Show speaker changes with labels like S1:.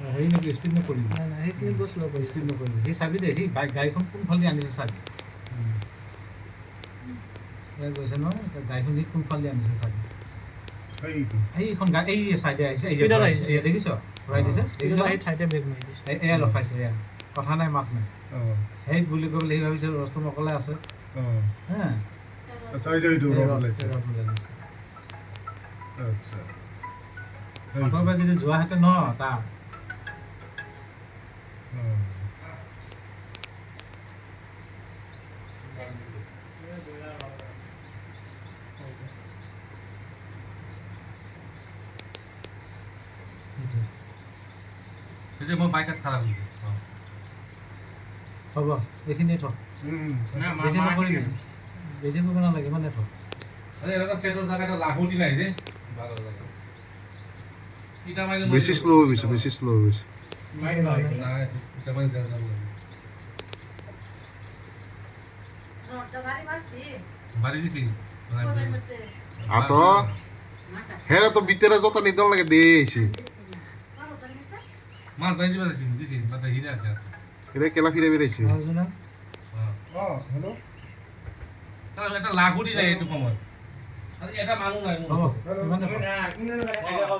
S1: হেৰি নেকি স্পীড নকৰিবি
S2: নাই নাই সেইখিনি গৈ শ্ল' কৰি
S1: স্পীড নকৰিবি সি চাবি দে সি গাড়ীখন কোনফালে আনিছে চাবি গৈছে নহয় এতিয়া গাড়ীখন সি কোনফালে আনিছে চাবি এইখন গাড়ী এই চাইডে আহিছে এই
S2: স্পীডত আহিছে
S1: দেখিছ ঘূৰাই দিছে
S2: স্পীডত আহি ঠাইতে ব্ৰেক মাৰি দিছে
S1: এয়া ৰখাইছে এয়া কথা নাই মাত নাই সেই বুলি ক'বলৈ সি ভাবিছে ৰস্তম অকলে আছে হা প্ৰথমে যদি যোৱাহেঁতেন ন তাৰ
S3: সেইটো মই বাইকত খাৰাপ হৈছে
S1: হ'ব এইখিনিয়ে থ বেছি নকৰিবি বেছি কৰিব নালাগে মানে থ
S3: এনেকুৱা চেটৰ জেগাটা লাহুটি নাই দে
S4: বেছি শ্ল' হৈ গৈছে বেছি শ্ল' হৈ গৈছে
S3: বাড়ি দিছি
S4: আতো হেরা তো ভিতরে যত নিদল লাগে দিয়ে আইছি
S3: মাছ বাড়ি দিবা দিছি মাথা হিরে আছে
S4: এটা কেলা ফিরে বেরাইছে
S1: অৰ্জুনা
S2: হেল্ল'
S3: তার একটা লাহুটি নাই একটু সময় এটা মানুহ নাই
S1: হ'ব ইমানে থ